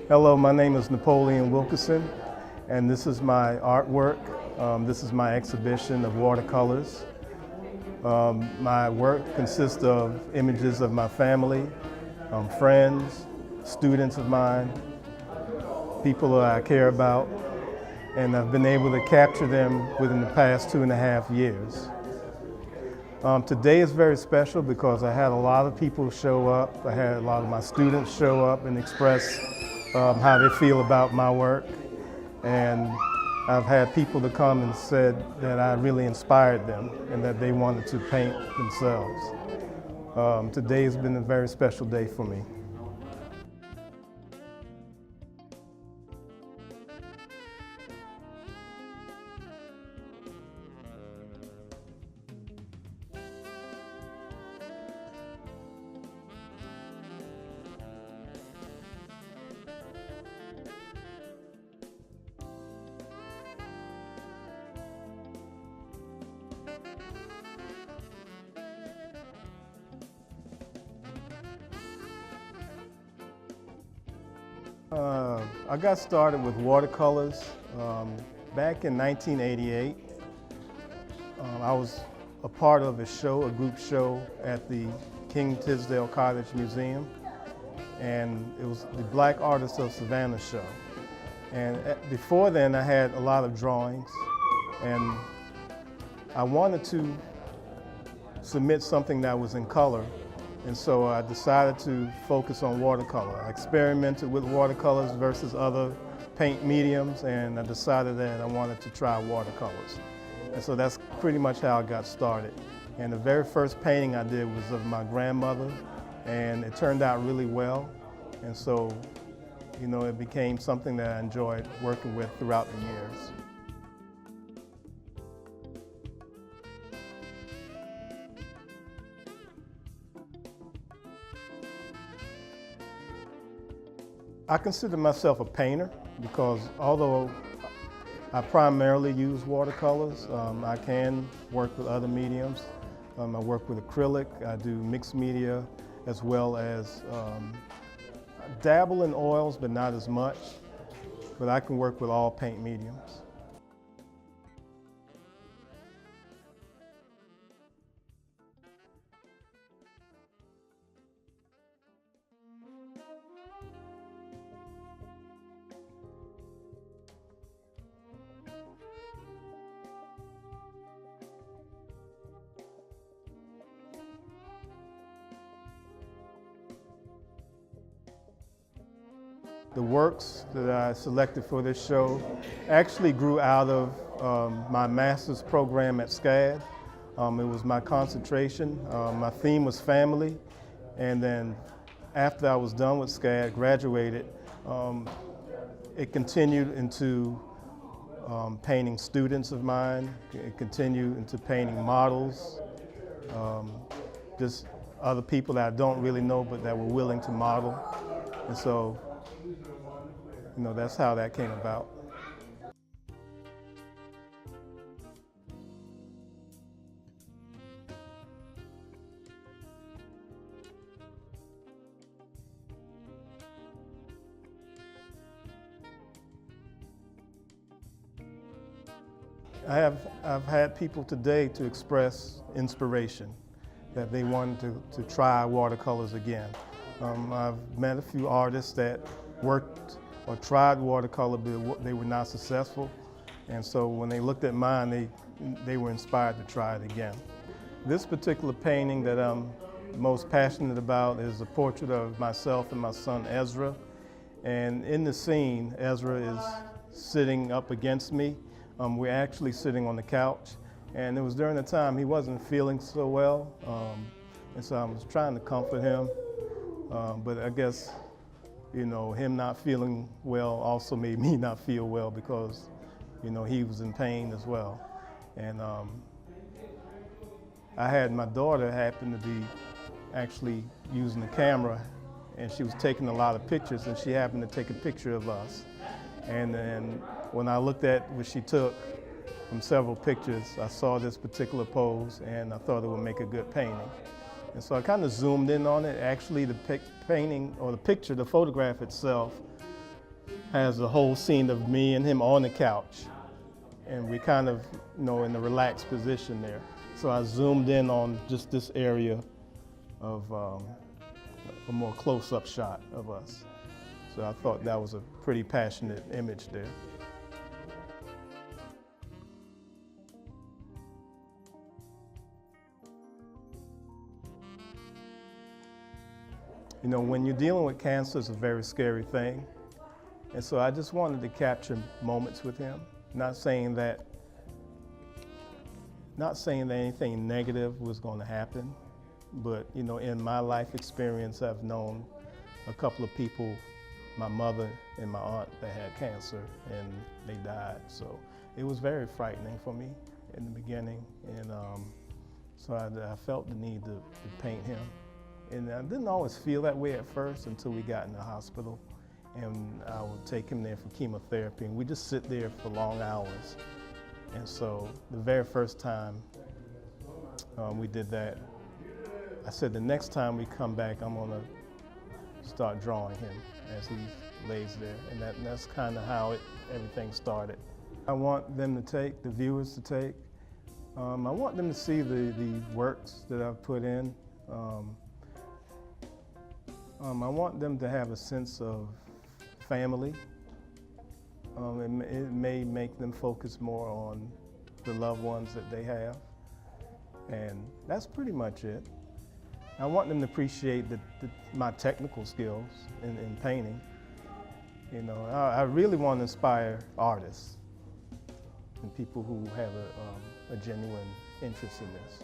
Hello, my name is Napoleon Wilkerson, and this is my artwork. This is my exhibition of watercolors. My work consists of images of my family, friends, students of mine, people that I care about, and I've been able to capture them within the past 2.5 years. Today is very special because I had a lot of people show up. I had a lot of my students show up and express how they feel about my work. And I've had people to come and said that I really inspired them and that they wanted to paint themselves. Today has been a very special day for me. I got started with watercolors back in 1988. I was a part of a group show at the King Tisdale Cottage Museum, and it was the Black Artists of Savannah show. And before then I had a lot of drawings, and I wanted to submit something that was in color. And so I decided to focus on watercolor. I experimented with watercolors versus other paint mediums, and I decided that I wanted to try watercolors. And so that's pretty much how I got started. And the very first painting I did was of my grandmother, and it turned out really well. And so, you know, it became something that I enjoyed working with throughout the years. I consider myself a painter because although I primarily use watercolors, I can work with other mediums. I work with acrylic, I do mixed media, as well as dabble in oils, but not as much. But I can work with all paint mediums. The works that I selected for this show actually grew out of my master's program at SCAD. It was my concentration. My theme was family, and then after I was done with SCAD, graduated, it continued into painting students of mine. It continued into painting models, just other people that I don't really know but that were willing to model. And so, you know, that's how that came about. I've had people today to express inspiration that they wanted to try watercolors again. I've met a few artists that worked or tried watercolor, but they were not successful. And so when they looked at mine, they were inspired to try it again. This particular painting that I'm most passionate about is a portrait of myself and my son Ezra. And in the scene, Ezra is sitting up against me. We're actually sitting on the couch. And it was during the time he wasn't feeling so well. And so I was trying to comfort him. But I guess, you know, him not feeling well also made me not feel well because, you know, he was in pain as well. And I had my daughter happen to be actually using the camera, and she was taking a lot of pictures, and she happened to take a picture of us. And then when I looked at what she took from several pictures, I saw this particular pose, and I thought it would make a good painting. And so I kind of zoomed in on it. Actually, the painting, or the picture, the photograph itself, has the whole scene of me and him on the couch. And we kind of, you know, in a relaxed position there. So I zoomed in on just this area of a more close-up shot of us. So I thought that was a pretty passionate image there. You know, when you're dealing with cancer, it's a very scary thing. And so I just wanted to capture moments with him, not saying that anything negative was going to happen, but, you know, in my life experience, I've known a couple of people, my mother and my aunt, that had cancer, and they died. So it was very frightening for me in the beginning, and so I felt the need to paint him. And I didn't always feel that way at first until we got in the hospital, and I would take him there for chemotherapy, and we just sit there for long hours. And so the very first time we did that, I said the next time we come back, I'm gonna start drawing him as he lays there. And that's kind of how everything started. I want them to take, the viewers to take, I want them to see the works that I've put in. I want them to have a sense of family. It may make them focus more on the loved ones that they have. And that's pretty much it. I want them to appreciate my technical skills in painting. You know, I really want to inspire artists and people who have a genuine interest in this.